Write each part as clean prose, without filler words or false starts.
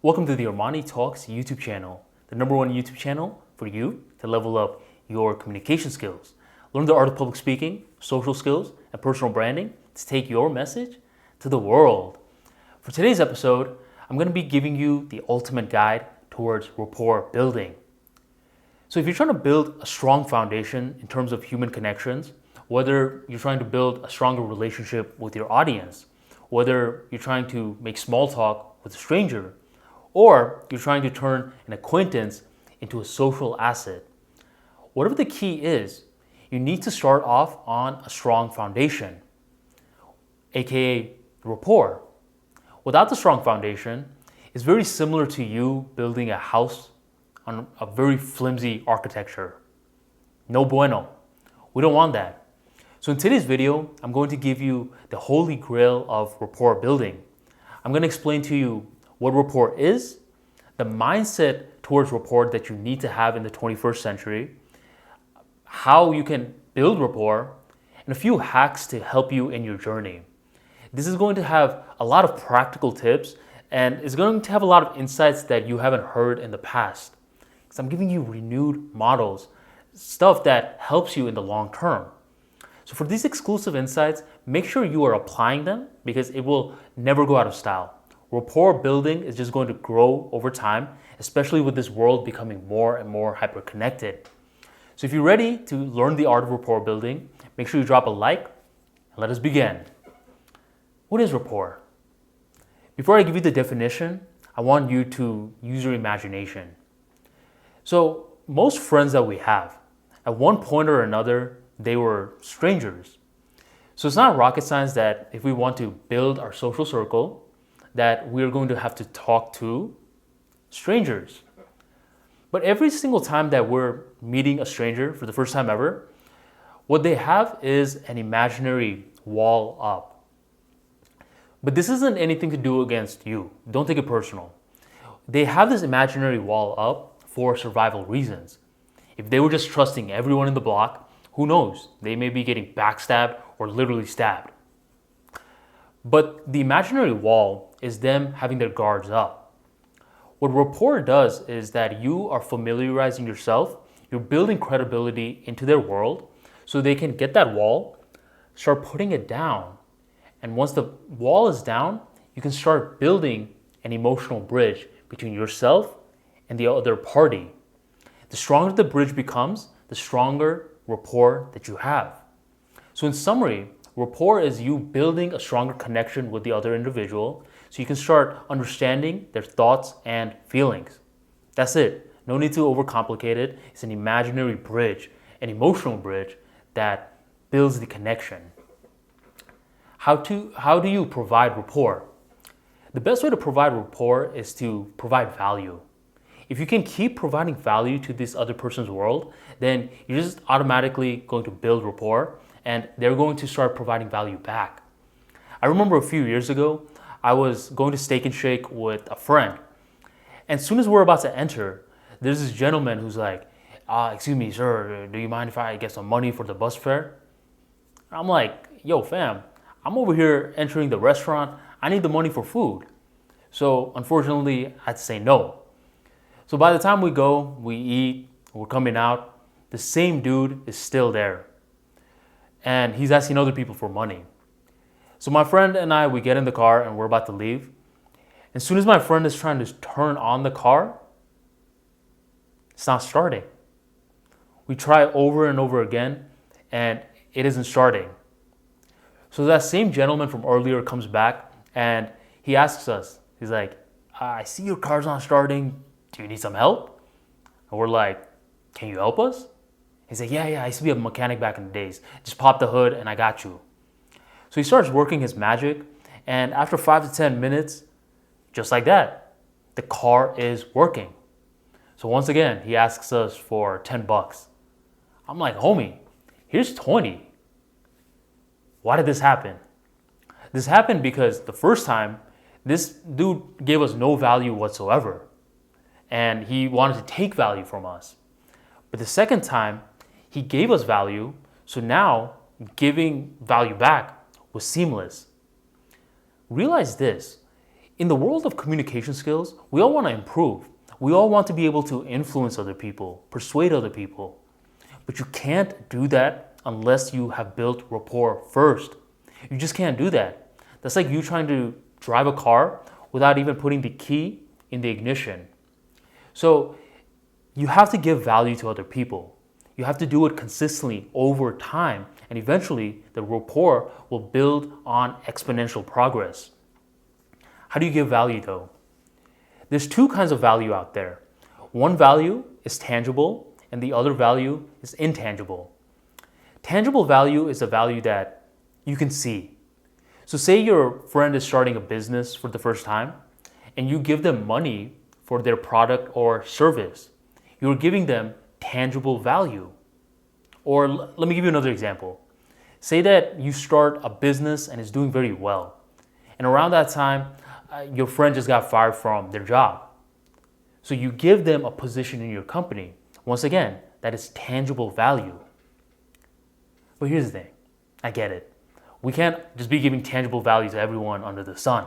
Welcome to the ArmaniTalks YouTube channel, the #1 YouTube channel for you to level up your communication skills, learn the art of public speaking, social skills, and personal branding to take your message to the world. For today's episode, I'm going to be giving you the ultimate guide towards rapport building. So if you're trying to build a strong foundation in terms of human connections, whether you're trying to build a stronger relationship with your audience, whether you're trying to make small talk with a stranger, or you're trying to turn an acquaintance into a social asset, whatever the key is, you need to start off on a strong foundation, aka rapport. Without the strong foundation, it's very similar to you building a house on a very flimsy architecture. No bueno. We don't want that. So in today's video, I'm going to give you the holy grail of rapport building. I'm going to explain to you what rapport is, the mindset towards rapport that you need to have in the 21st century, how you can build rapport, and a few hacks to help you in your journey. This is going to have a lot of practical tips and it's going to have a lot of insights that you haven't heard in the past. Because I'm giving you renewed models, stuff that helps you in the long term. So for these exclusive insights, make sure you are applying them because it will never go out of style. Rapport building is just going to grow over time, especially with this world becoming more and more hyper-connected. So if you're ready to learn the art of rapport building, make sure you drop a like and let us begin. What is rapport? Before I give you the definition, I want you to use your imagination. So most friends that we have, at one point or another, they were strangers. So it's not rocket science that if we want to build our social circle, that we're going to have to talk to strangers. But every single time that we're meeting a stranger for the first time ever, what they have is an imaginary wall up. But this isn't anything to do against you. Don't take it personal. They have this imaginary wall up for survival reasons. If they were just trusting everyone in the block, who knows? They may be getting backstabbed or literally stabbed. But the imaginary wall is them having their guards up. What rapport does is that you are familiarizing yourself, you're building credibility into their world so they can get that wall, start putting it down. And once the wall is down, you can start building an emotional bridge between yourself and the other party. The stronger the bridge becomes, the stronger rapport that you have. So in summary, rapport is you building a stronger connection with the other individual so you can start understanding their thoughts and feelings. That's it. No need to overcomplicate it. It's an imaginary bridge, an emotional bridge that builds the connection. How do you provide rapport? The best way to provide rapport is to provide value. If you can keep providing value to this other person's world, then you're just automatically going to build rapport and they're going to start providing value back. I remember a few years ago, I was going to Steak and Shake with a friend. And as soon as we're about to enter, there's this gentleman who's like, excuse me, sir, do you mind if I get some money for the bus fare? I'm like, yo, fam, I'm over here entering the restaurant. I need the money for food. So unfortunately, I had to say no. So by the time we go, we eat, we're coming out, the same dude is still there. And he's asking other people for money. So my friend and I, we get in the car and we're about to leave. As soon as my friend is trying to turn on the car, it's not starting. We try over and over again and it isn't starting. So that same gentleman from earlier comes back and he asks us, he's like, I see your car's not starting. Do you need some help? And we're like, can you help us? He's like, yeah, I used to be a mechanic back in the days. Just pop the hood and I got you. So he starts working his magic. And after 5 to 10 minutes, just like that, the car is working. So once again, he asks us for 10 bucks. I'm like, homie, here's 20. Why did this happen? This happened because the first time, this dude gave us no value whatsoever. And he wanted to take value from us. But the second time, he gave us value. So now giving value back was seamless. Realize this. In the world of communication skills, we all want to improve. We all want to be able to influence other people, persuade other people. But you can't do that unless you have built rapport first. You just can't do that. That's like you trying to drive a car without even putting the key in the ignition. So you have to give value to other people. You have to do it consistently over time, and eventually the rapport will build on exponential progress. How do you give value though? There's two kinds of value out there. One value is tangible and the other value is intangible. Tangible value is a value that you can see. So say your friend is starting a business for the first time and you give them money for their product or service. You're giving them tangible value. Or let me give you another example. Say that you start a business and it's doing very well. And around that time, your friend just got fired from their job. So you give them a position in your company. Once again, that is tangible value. But here's the thing, I get it. We can't just be giving tangible value to everyone under the sun.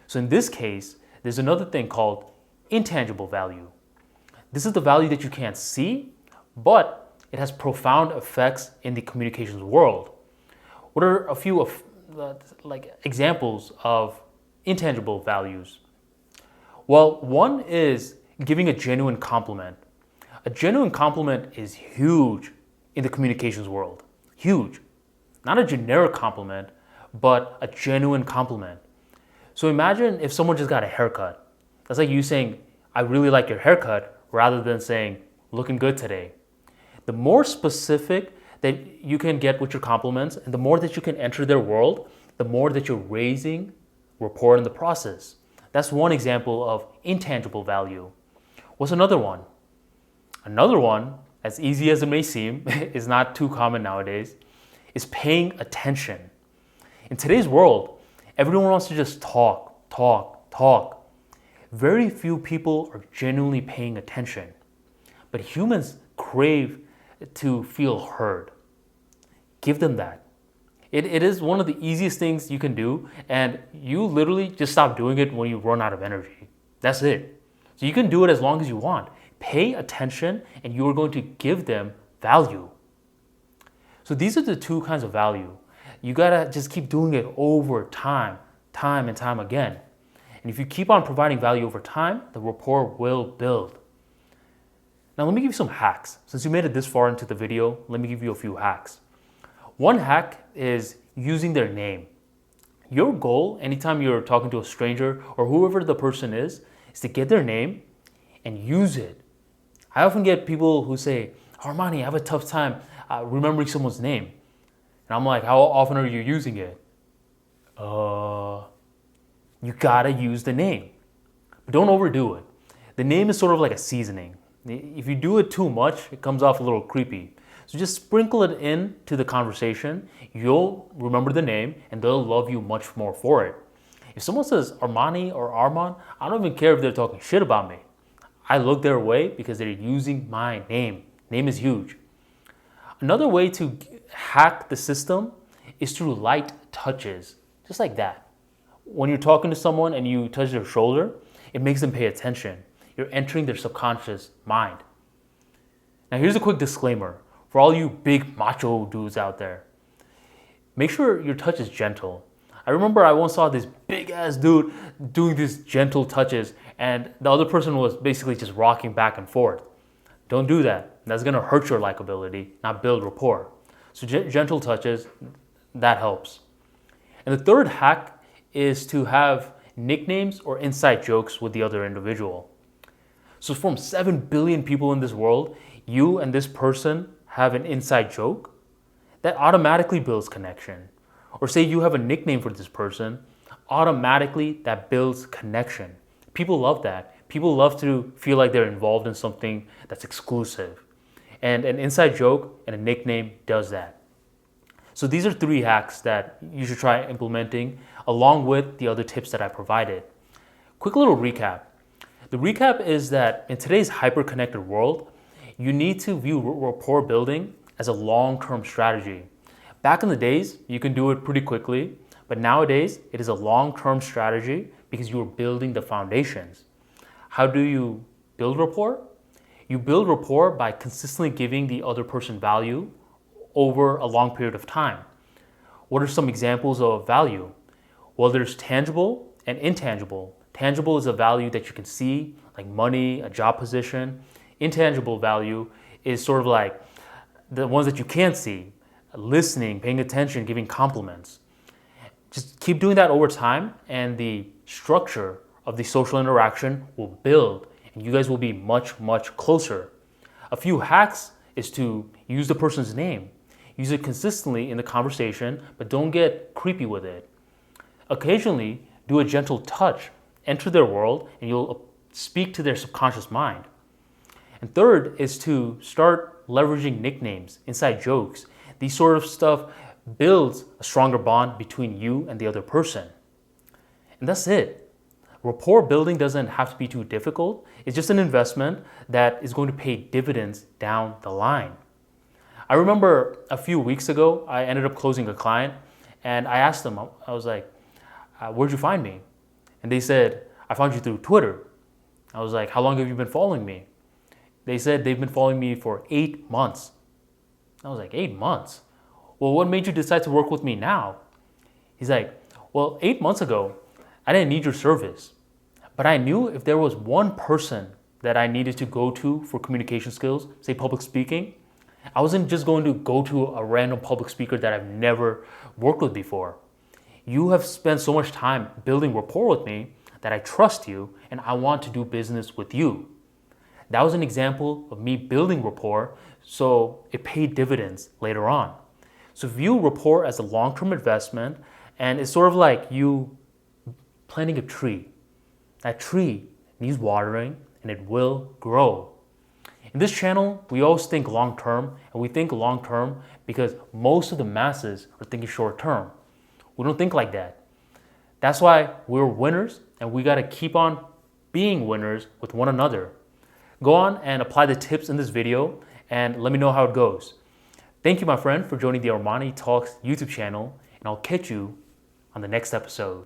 So in this case, there's another thing called intangible value. This is the value that you can't see, but it has profound effects in the communications world. What are a few of examples of intangible values? Well, one is giving a genuine compliment. A genuine compliment is huge in the communications world. Huge. Not a generic compliment, but a genuine compliment. So imagine if someone just got a haircut. That's like you saying, I really like your haircut, rather than saying, looking good today. The more specific that you can get with your compliments and the more that you can enter their world, the more that you're raising rapport in the process. That's one example of intangible value. What's another one? Another one, as easy as it may seem, is not too common nowadays, is paying attention. In today's world, everyone wants to just talk, talk, talk. Very few people are genuinely paying attention. But humans crave to feel heard. Give them that. It is one of the easiest things you can do, and you literally just stop doing it when you run out of energy. That's it. So you can do it as long as you want. Pay attention, and you are going to give them value. So these are the two kinds of value. You gotta just keep doing it over time and time again. And if you keep on providing value over time, the rapport will build. Now let me give you some hacks. Since you made it this far into the video, let me give you a few hacks. One hack is using their name. Your goal, anytime you're talking to a stranger or whoever the person is to get their name and use it. I often get people who say, Armani, I have a tough time remembering someone's name. And I'm like, how often are you using it? You gotta use the name. But don't overdo it. The name is sort of like a seasoning. If you do it too much, it comes off a little creepy. So just sprinkle it into the conversation. You'll remember the name and they'll love you much more for it. If someone says Armani or Arman, I don't even care if they're talking shit about me. I look their way because they're using my name. Name is huge. Another way to hack the system is through light touches, just like that. When you're talking to someone and you touch their shoulder, it makes them pay attention. You're entering their subconscious mind. Now here's a quick disclaimer for all you big macho dudes out there. Make sure your touch is gentle. I remember I once saw this big ass dude doing these gentle touches and the other person was basically just rocking back and forth. Don't do that. That's gonna hurt your likability, not build rapport. So gentle touches, that helps. And the third hack is to have nicknames or inside jokes with the other individual. So from 7 billion people in this world, you and this person have an inside joke, that automatically builds connection. Or say you have a nickname for this person, automatically that builds connection. People love that. People love to feel like they're involved in something that's exclusive. And an inside joke and a nickname does that. So these are 3 hacks that you should try implementing along with the other tips that I provided. Quick little recap. The recap is that in today's hyper-connected world, you need to view rapport building as a long-term strategy. Back in the days, you can do it pretty quickly, but nowadays it is a long-term strategy because you're building the foundations. How do you build rapport? You build rapport by consistently giving the other person value over a long period of time. What are some examples of value? Well, there's tangible and intangible. Tangible is a value that you can see, like money, a job position. Intangible value is sort of like the ones that you can't see, listening, paying attention, giving compliments. Just keep doing that over time, and the structure of the social interaction will build, and you guys will be much, much closer. A few hacks is to use the person's name. Use it consistently in the conversation, but don't get creepy with it. Occasionally, do a gentle touch. Enter their world, and you'll speak to their subconscious mind. And third is to start leveraging nicknames, inside jokes. These sort of stuff builds a stronger bond between you and the other person. And that's it. Rapport building doesn't have to be too difficult. It's just an investment that is going to pay dividends down the line. I remember a few weeks ago, I ended up closing a client, and I asked them, I was like, where'd you find me? And they said, I found you through Twitter. I was like, how long have you been following me? They said they've been following me for 8 months. I was like, 8 months? Well, what made you decide to work with me now? He's like, well, 8 months ago, I didn't need your service, but I knew if there was one person that I needed to go to for communication skills, say public speaking, I wasn't just going to go to a random public speaker that I've never worked with before. You have spent so much time building rapport with me that I trust you and I want to do business with you. That was an example of me building rapport, so it paid dividends later on. So view rapport as a long-term investment, and it's sort of like you planting a tree. That tree needs watering and it will grow. In this channel, we always think long-term, and we think long-term because most of the masses are thinking short-term. We don't think like that. That's why we're winners, and we gotta keep on being winners with one another. Go on and apply the tips in this video and let me know how it goes. Thank you, my friend, for joining the ArmaniTalks YouTube channel, and I'll catch you on the next episode.